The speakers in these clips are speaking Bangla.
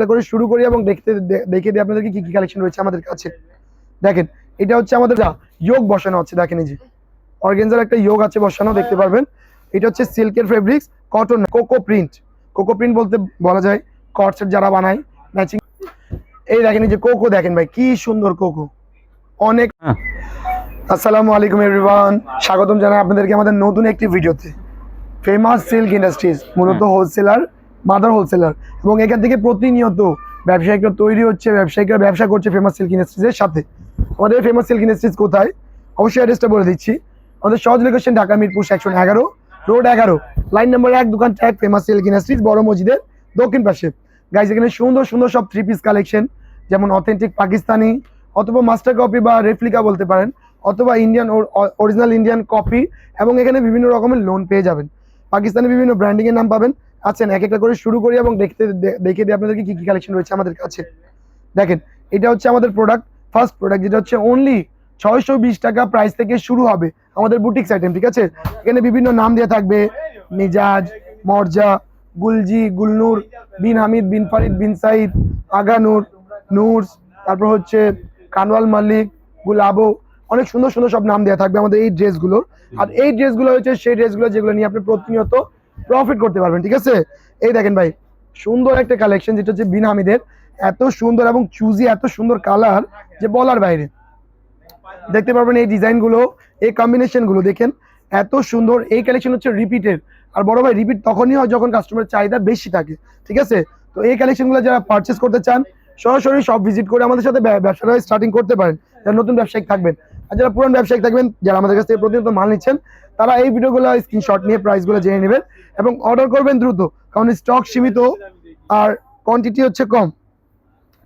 করে শুরু করি এবং দেখে দিই আপনাদেরকে কি কি কালেকশন রয়েছে আমাদের কাছে। দেখেন, এটা হচ্ছে আমাদের যোগ বসানো আছে। দেখেন এই যে অর্গানজার একটা যোগ আছে বসানো, দেখতে পারবেন। এটা হচ্ছে সিল্কের fabrics, cotton, cocoa print. Cocoa print বলতে বলা যায় কটসেট যারা বানায় ম্যাচিং। এই দেখেন এই যে কোকো, দেখেন ভাই কি সুন্দর কোকো, অনেক। আসসালামু আলাইকুম এভরিওয়ান, স্বাগতম জানাই আপনাদেরকে আমাদের নতুন একটি ভিডিওতে। ফেমাস সিল্ক ইন্ডাস্ট্রিজ মূলত হোলসেলার, মাদার হোলসেলার, এবং এখান থেকে প্রতিনিয়ত ব্যবসায়িকরা তৈরি হচ্ছে, ব্যবসায়িকরা ব্যবসা করছে ফেমাস সিল্ক ইন্ডাস্ট্রিজের সাথে। আমাদের ফেমাস সিল্ক ইন্ডাস্ট্রিজ কোথায় অবশ্যই অ্যাড্রেসটা বলে দিচ্ছি। আমাদের সহজ location Dhaka Mirpur section 11, road 11, line number 1, দোকান 1, ফেমাস সিল্ক ইন্ডাস্ট্রিজ, বড় মসজিদের দক্ষিণ পাশে। গাইজ এখানে সুন্দর সুন্দর সব 3 পিস কালেকশন, যেমন অথেন্টিক পাকিস্তানি অথবা মাস্টার কপি বা রেপ্লিকা বলতে পারেন, অথবা ইন্ডিয়ান অরিজিনাল ইন্ডিয়ান কপি, এবং এখানে বিভিন্ন রকমের লোন পেয়ে যাবেন। পাকিস্তানি বিভিন্ন ব্র্যান্ডিং এর নাম পাবেন। আছেন এক একটা করে শুরু করি এবং দেখে দিই আপনাদেরকে কি কি কালেকশন রয়েছে আমাদের কাছে। দেখেন, এটা হচ্ছে আমাদের প্রোডাক্ট, ফার্স্ট প্রোডাক্ট, যেটা হচ্ছে অনলি 620 টাকা প্রাইস থেকে শুরু হবে আমাদের বুটিক্স আইটেম। ঠিক আছে, এখানে বিভিন্ন নাম দেওয়া থাকবে, মিজাজ, মর্জা, গুলজি, গুলনুর, বিন হামিদ, বিন ফারিদ, বিন সাইদ, আগানুর, নূরস, তারপর হচ্ছে কানওয়াল মালিক, গুলাবো, অনেক সুন্দর সুন্দর সব নাম দেওয়া থাকবে আমাদের এই ড্রেসগুলোর। আর এই ড্রেসগুলো হচ্ছে সেই ড্রেসগুলো যেগুলো নিয়ে আপনি প্রতিনিয়ত প্রফিট করতে পারবেন। ঠিক আছে, এই দেখেন ভাই সুন্দর একটা কালেকশন, যেটা হচ্ছে বিন হামিদের, এত সুন্দর এবং চুজি, এত সুন্দর কালার যে বলার বাইরে। দেখতে পারবেন এই ডিজাইনগুলো, এই কম্বিনেশনগুলো দেখেন এত সুন্দর। এই কালেকশন হচ্ছে রিপিটের, আর বড় ভাই রিপিট তখনই হয় যখন কাস্টমারের চাহিদা বেশি থাকে। ঠিক আছে, তো এই কালেকশনগুলো যারা পারচেস করতে চান সরাসরি সব ভিজিট করে আমাদের সাথে ব্যবসাটা স্টার্টিং করতে পারেন, যারা নতুন ব্যবসায়িক থাকবেন। আর যারা পুরান ব্যবসায়িক থাকবেন, যারা আমাদের কাছ থেকে প্রতিনিয়ত মাল নিচ্ছেন, তারা এই ভিডিওগুলো স্ক্রিনশট নিয়ে প্রাইসগুলো জেনে নেবেন এবং অর্ডার করবেন দ্রুত, কারণ স্টক সীমিত আর কোয়ান্টিটি হচ্ছে কম।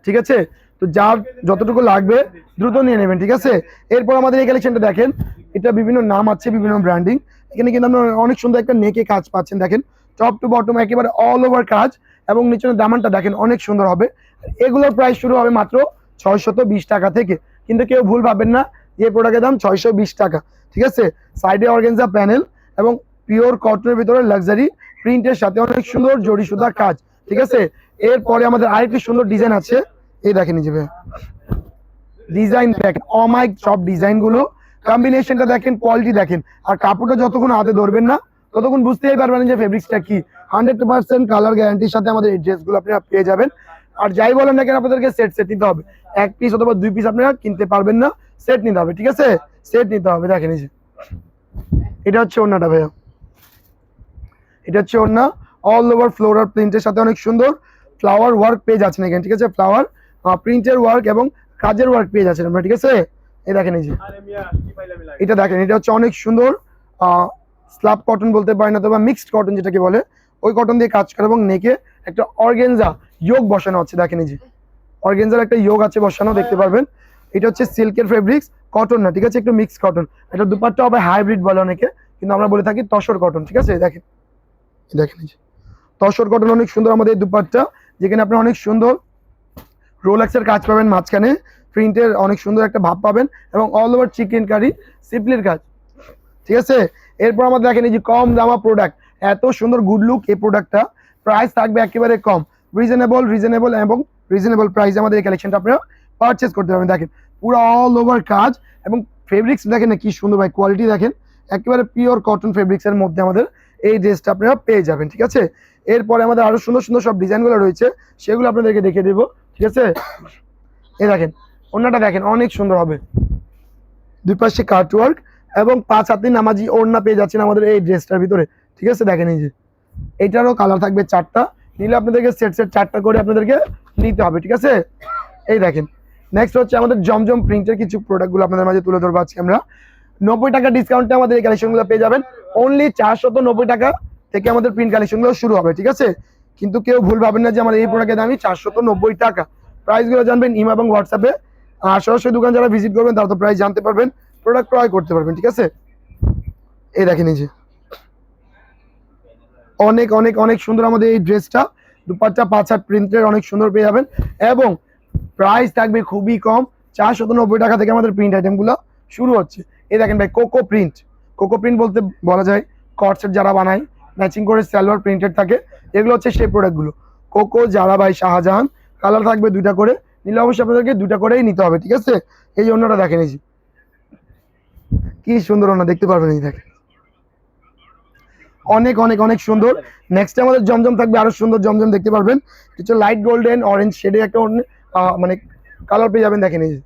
ঠিক আছে, তো যার যতটুকু লাগবে দ্রুত নিয়ে নেবেন। ঠিক আছে, এরপর আমাদের এই কালেকশনটা দেখেন, এটা বিভিন্ন নাম আছে, বিভিন্ন ব্র্যান্ডিং। এখানে কিন্তু আপনারা অনেক সুন্দর একটা নেকে কাজ পাচ্ছেন। দেখেন টপ টু বটম একেবারে অল ওভার কাজ, এবং নিচের দামানটা দেখেন অনেক সুন্দর হবে। এগুলোর প্রাইস শুরু হবে মাত্র 620 টাকা থেকে, কিন্তু কেউ ভুল ভাববেন না যে প্রোডাক্টের দাম 620 টাকা। ঠিক আছে, সাইডে অর্গানজা প্যানেল এবং পিওর কটনের ভিতরে লাক্সারি প্রিন্টের সাথে অনেক সুন্দর জড়ি সুতা কাজ। ঠিক আছে, এরপরে আমাদের আরেকটি সুন্দর ডিজাইন আছে, এই দেখেন নিজে ডিজাইন দেখেন, অমাইক সব ডিজাইন গুলো, কম্বিনেশনটা দেখেন, কোয়ালিটি দেখেন। আর কাপড়টা যতক্ষণ হাতে ধরবেন না ততক্ষণ বুঝতেই পারবেন যে ফেব্রিক্সটা কি। 100% কালার গ্যারান্টির সাথে আমাদের এই ড্রেসগুলো আপনারা পেয়ে যাবেন। আর যাই বলেন না কেন, আপনাদেরকে সেট নিতে হবে, 1 পিস অথবা 2 পিস আপনারা কিনতে পারবেন না, সেট নিতে হবে। ঠিক আছে, সেট নিতে হবে। দেখেন এই যে এটা হচ্ছে ওড়নাটা ভাইয়া, এটা হচ্ছে ওড়না, অল ওভার ফ্লোরাল প্রিন্টের সাথে অনেক সুন্দর ফ্লাওয়ার ওয়ার্ক পেয়ে যাচ্ছেন এখানে। ঠিক আছে, ফ্লাওয়ার প্রিন্টের ওয়ার্ক এবং কাজের ওয়ার্ক পেয়ে যাচ্ছেন আমরা। ঠিক আছে, এই দেখেন এই যে এটা দেখেন, এটা হচ্ছে অনেক সুন্দর স্ল্যাব কটন বলতে পারেন, অথবা মিক্সড কটন যেটাকে বলে, ওই কটন দিয়ে কাজ করে, এবং নেকে একটা অর্গানজা যোগ বসানো আছে। দেখেন এই যে অর্গানজার একটা যোগ আছে বসানো, দেখতে পারবেন। এটা হচ্ছে সিল্কের ফেব্রিক্স, কটন না। ঠিক আছে, একটু মিক্সড কটন। এটা দুপাট্টা হবে হাইব্রিড বলে অনেকে, কিন্তু আমরা বলে থাকি তসর কটন। ঠিক আছে, দেখেন দেখেন এই যে তসর কটন, অনেক সুন্দর আমাদের দুপাট্টা, যেখানে আপনারা অনেক সুন্দর রোলেক্সের কাজ পাবেন, মাঝখানে প্রিন্টের অনেক সুন্দর একটা ভাব পাবেন, এবং অল ওভার চিকেন কারি সিপলির কাজ। ঠিক আছে, এরপর আমাদের দেখেন এই যে কম দামা প্রোডাক্ট, এত সুন্দর গুড লুক এই প্রোডাক্টটা, প্রাইস থাকবে একেবারে কম, রিজনেবল এবং রিজনেবল প্রাইস আমাদের এই কালেকশনটা আপনারা পারচেস করতে পারবেন। দেখেন পুরো অল ওভার কাজ, এবং ফেব্রিক্স দেখেন না কি সুন্দর ভাই, কোয়ালিটি দেখেন, একেবারে পিওর কটন ফেব্রিক্স এর মধ্যে আমাদের এই ড্রেসটা আপনারা পেয়ে যাবেন। ঠিক আছে, এরপরে আমাদের আরো সুন্দর সুন্দর সব ডিজাইনগুলো রয়েছে, সেগুলো আপনাদেরকে দেখে দেবো। ঠিক আছে, এই দেখেন ওড়নাটা দেখেন অনেক সুন্দর হবে, দুই পাশে কাট ওয়ার্ক এবং 5 হাতি নামাজি ওড়না পেয়ে যাচ্ছেন আমাদের এই ড্রেসটার ভিতরে। ঠিক আছে, দেখেন এই যে এইটারও কালার থাকবে 4টা, নিলে আপনাদেরকে সেট 4টা করে আপনাদেরকে নিতে হবে। ঠিক আছে, এই দেখেন নেক্সট হচ্ছে আমাদের জমজম প্রিন্টের কিছু প্রোডাক্টগুলো আপনাদের মাঝে তুলে ধরবো আজকে আমরা। 90 টাকা ডিসকাউন্টে আমাদের এই কালেকশনগুলো পেয়ে যাবেন। অনলি 490 টাকা থেকে আমাদের প্রিন্ট কালেকশনগুলো শুরু হবে। ঠিক আছে, কিন্তু কেউ ভুল ভাবেন না যে আমাদের এই প্রোডাক্টের দামই 490 টাকা। প্রাইসগুলো জানবেন ইমো এবং হোয়াটসঅ্যাপে, আর সরাসরি দোকান যারা ভিজিট করবেন তারা তো প্রাইস জানতে পারবেন, প্রোডাক্ট ক্রয় করতে পারবেন। ঠিক আছে, এই দেখেন এই যে অনেক অনেক অনেক সুন্দর আমাদের এই ড্রেসটা, দুপাট্টা 5 হাত প্রিন্টের অনেক সুন্দর পেয়ে যাবেন, এবং প্রাইস থাকবে খুবই কম, 490 টাকা থেকে আমাদের প্রিন্ট আইটেমগুলো শুরু হচ্ছে। এই দেখেন ভাই কোকো প্রিন্ট, কোকো প্রিন্ট বলতে বলা যায় কটসেট যারা বানায় ম্যাচিং করে সালোয়ার প্রিন্টেড থাকে, এগুলো হচ্ছে সেই প্রোডাক্টগুলো। Coco, Zara by Shahjahan, colour থাকবে 2টা করে, নিলে অবশ্যই আপনাদেরকে 2টা করেই নিতে হবে, ঠিক আছে। এই যে ওড়নাটা দেখেন, এই যে কি সুন্দর ওড়না, দেখতে পারবেন, এই দেখেন অনেক অনেক অনেক সুন্দর। নেক্সট আমাদের জমজম থাকবে, আরো সুন্দর জমজম দেখতে পারবেন, কিছু লাইট গোল্ডেন অরেঞ্জ শেডে একটা মানে কালার পেয়ে যাবেন, দেখেন এই যে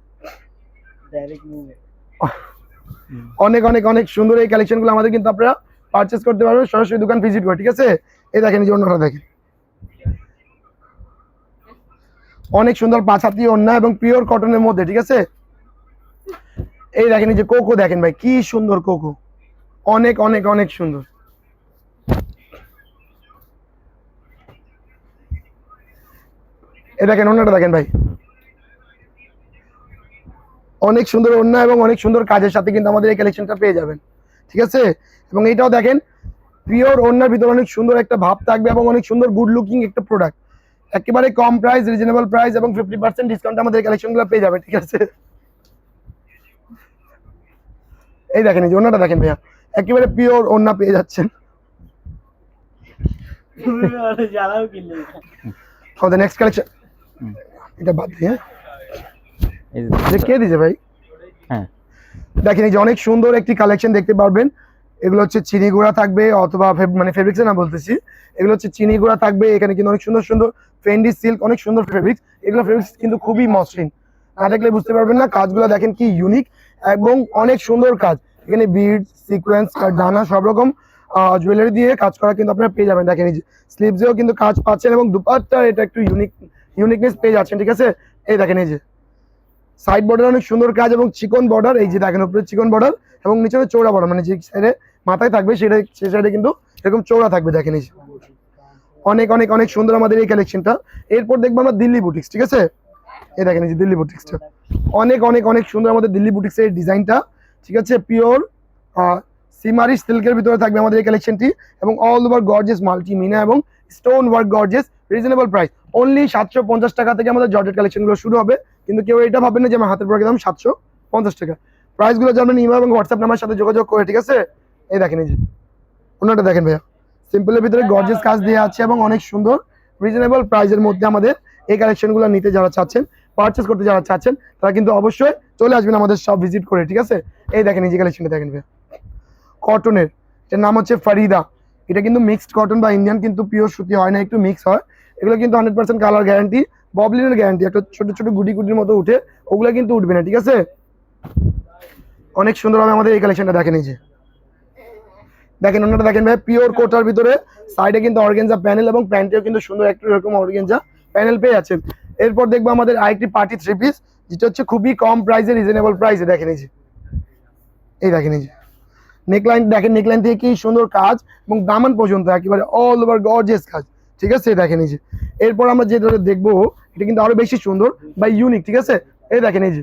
অনেক অনেক অনেক সুন্দর এই কালেকশনগুলো আমাদের কিন্তু আপনারা পারচেজ করতে পারবেন সরাসরি দোকান ভিজিট করে, ঠিক আছে। এই দেখেন এই যে ওড়নাটা দেখেন, অনেক সুন্দর 5 হাতি ওড়না এবং পিওর কটনের মধ্যে, ঠিক আছে। এই দেখেন এই যে কোকো দেখেন ভাই, কি সুন্দর কোকো, অনেক অনেক অনেক সুন্দর। এই দেখেন ওড়নাটা দেখেন ভাই, অনেক সুন্দর ওড়না এবং অনেক সুন্দর কাজের সাথে কিন্তু আমাদের এই কালেকশনটা পেয়ে যাবেন, ঠিক আছে। এবং এইটাও দেখেন পিওর ওড়নার ভিতরে অনেক সুন্দর একটা ভাব থাকবে এবং অনেক সুন্দর গুড লুকিং একটা প্রোডাক্ট, একেবারে কম প্রাইস, রিজনেবল প্রাইস এবং 50% ডিসকাউন্ট আমাদের কালেকশনগুলো পেয়ে যাবে, ঠিক আছে। এই দেখেন এই যে ওড়নাটা দেখেন ভাইয়া, একেবারে পিওর ওড়না পেয়ে যাচ্ছেন। আমাদের নেক্সট কালেকশন, এটা বাদ দিয়ে কে দিয়েছে ভাই, হ্যাঁ দেখেন এই যে অনেক সুন্দর একটি কালেকশন দেখতে পারবেন। এগুলো হচ্ছে চিনি গুঁড়া থাকবে, অথবা মানে ফেব্রিক্স না বলতেছি, এগুলো হচ্ছে চিনি গুঁড়া থাকবে। এখানে কিন্তু অনেক সুন্দর সুন্দর ফেন্ডি সিল্ক, অনেক সুন্দর ফেব্রিক্স, এগুলো ফেব্রিক্স কিন্তু খুবই মসৃণ, না দেখলে বুঝতে পারবেন না। কাজগুলো দেখেন কি ইউনিক এবং অনেক সুন্দর কাজ, এখানে বিড সিকোয়েন্স ডানা সব রকম জুয়েলারি দিয়ে কাজ করা কিন্তু আপনারা পেয়ে যাবেন। দেখেন এই যে স্লিভসেও কিন্তু কাজ পাচ্ছেন এবং দুপাট্টা এটা একটু ইউনিকনেস পেয়ে যাচ্ছেন, ঠিক আছে। এই দেখেন এই যে সাইড বর্ডার অনেক সুন্দর কাজ এবং চিকন বর্ডার, এই যে দেখেন উপরে চিকন বর্ডার এবং নিচে চৌড়া বর্ডার, মানে যে সাইডে মাথায় থাকবে সেটা সেই সাইডে কিন্তু এরকম চৌড়া থাকবে, দেখেন এই যে অনেক অনেক অনেক সুন্দর আমাদের এই কালেকশনটা। এরপর দেখবো আমরা দিল্লি বুটিক্স, ঠিক আছে। এই দেখেন এই যে দিল্লি বুটিক্সটা অনেক অনেক অনেক সুন্দর আমাদের দিল্লি বুটিক্সের ডিজাইনটা, ঠিক আছে। পিওর সিমারি সিল্কের ভিতরে থাকবে আমাদের এই কালেকশনটি এবং অল ওভার গর্জিয়াস মাল্টি মিনা এবং stone work gorgeous, reasonable price only 750 টাকা থেকে আমাদের জর্জেট কালেকশনগুলো শুরু হবে। কিন্তু কেউ এটা ভাবেন না যে আমার হাতের পর দাম 750 টাকা। প্রাইসগুলো জানবেন ইমেল এবং হোয়াটসঅ্যাপ নাম্বার সাথে যোগাযোগ করে, ঠিক আছে। এই দেখেন এই যে ওনাটা দেখেন ভাইয়া, সিম্পলের ভিতরে গর্জিয়াস কাজ দেওয়া আছে এবং অনেক সুন্দর রিজনেবল প্রাইসের মধ্যে আমাদের এই কালেকশনগুলো নিতে যারা চাচ্ছেন, পারচেস করতে যারা চাচ্ছেন, তারা কিন্তু অবশ্যই চলে আসবেন আমাদের সব ভিজিট করে, ঠিক আছে। এই দেখেন এই যে কালেকশনটা দেখেন ভাইয়া, কটনের, এটার নাম হচ্ছে ফারিদা। এটা কিন্তু মিক্সড কটন বা ইন্ডিয়ান কিন্তু পিওর সুতি হয় না, একটু মিক্স হয়। এগুলো কিন্তু 100% কালার গ্যারান্টি, ববলিনের গ্যারান্টি, একটা ছোট ছোট গুটি গুটির মতো উঠে, ওগুলো কিন্তু উঠবে না, ঠিক আছে। অনেক সুন্দরভাবে আমাদের এই কালেকশনটা দেখেন, এই যে দেখেন ওনাটা দেখেন ভাই, পিওর কোটার ভিতরে সাইডে কিন্তু অর্গানজা প্যানেল এবং প্যান্টেও কিন্তু সুন্দর একটা এরকম অর্গানজা প্যানেল পেয়ে যাচ্ছেন। এরপর দেখবো আমাদের আরেকটি পার্টি 3 পিস, যেটা হচ্ছে খুবই কম প্রাইসে, রিজনেবল প্রাইসে, দেখেন এই যে এই দেখেন এই যে নেকলাইন দেখেন, নেকলাইন থেকে কি সুন্দর কাজ এবং দামান পর্যন্ত একেবারে অল ওভার গর্জিয়াস কাজ, ঠিক আছে। দেখেন এই যে এরপর আমরা যেটা দেখবো এটা কিন্তু আরো বেশি সুন্দর বা ইউনিক, ঠিক আছে। এই দেখেন এই যে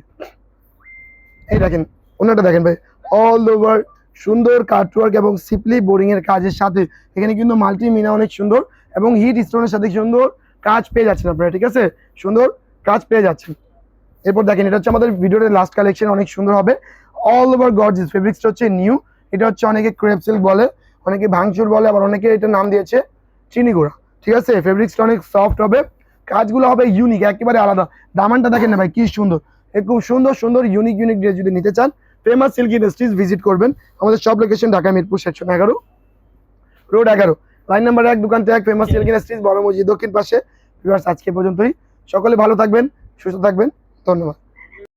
এই দেখেন ওনাটা দেখেন ভাই, অল ওভার সুন্দর কাটওয়ার্ক এবং সিপলি বোরিং এর কাজের সাথে এখানে কিন্তু মাল্টি মিনা অনেক সুন্দর এবং হিট স্টোনের সাথে সুন্দর কাজ পেয়ে যাচ্ছেন আপনারা, ঠিক আছে, সুন্দর কাজ পেয়ে যাচ্ছেন। এরপর দেখেন এটা হচ্ছে আমাদের ভিডিওর লাস্ট কালেকশন, অনেক সুন্দর হবে, অল ওভার গর্জিয়াস। ফেব্রিক্সটা হচ্ছে নিউ, এটা হচ্ছে অনেকে ক্রেপ সিল্ক বলে, অনেকে ভাঙচুর বলে, আবার অনেকে এটা নাম দিয়েছে চিনি গুঁড়া, ঠিক আছে। ফেব্রিক্সটা অনেক সফট হবে, কাজগুলো হবে ইউনিক, একেবারে আলাদা। দামানটা দেখেন না ভাই কি সুন্দর, খুব সুন্দর সুন্দর ইউনিক ইউনিক ড্রেস যদি নিতে চান, ফেমাস সিল্ক ইন্ডাস্ট্রিজ ভিজিট করবেন। আমাদের সব location Dhaka Mirpur section 11 road 11 line number 1 দোকান ট্যাগ ফেমাস সিল্ক ইন্ডাস্ট্রিজ বড় মসজিদ দক্ষিণ পাশে। ভিউয়ার্স আজকে পর্যন্তই, সকলে ভালো থাকবেন, সুস্থ থাকবেন, ধন্যবাদ।